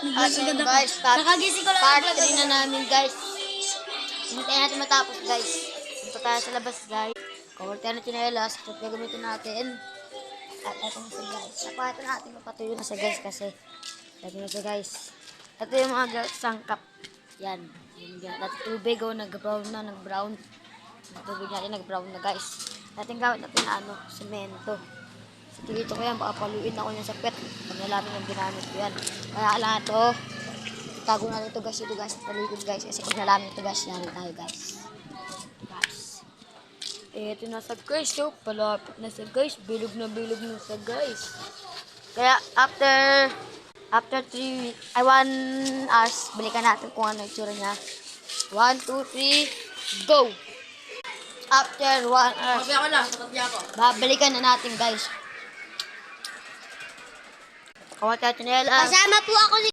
Ayun guys, Nakagising ko lang part ang 3 na namin guys. Hintayin natin matapos guys. Punta tayo sa labas guys. Cover tayo ng chinelas. Ito gagamitin natin. At ito na siya guys. Napakita natin mapatuyo na siya guys kasi. Ito na siya guys. Ito yung mga sangkap. Yan. Dati tubig o nag-brown na, nag-brown. Tubig natin nag-brown na guys. Natin gamit natin ano, semento. Sa dito ko yan, baka paluin ako niya sa pet. Pag nalaman yung ginamit ko yan. Kaya kailangan ito, itago natin ito guys, talikod guys. Kasi pag nalaman ito guys, yan tayo guys. Guys. Ito na sa guys, so palapit na sa guys. Bilog na sa guys. Kaya after 1 hours, balikan natin kung ano yung tsura niya. 1, 2, 3, go! After 1 hour, babalikan na natin guys. Kawat tayo chinelas. Kasama po ako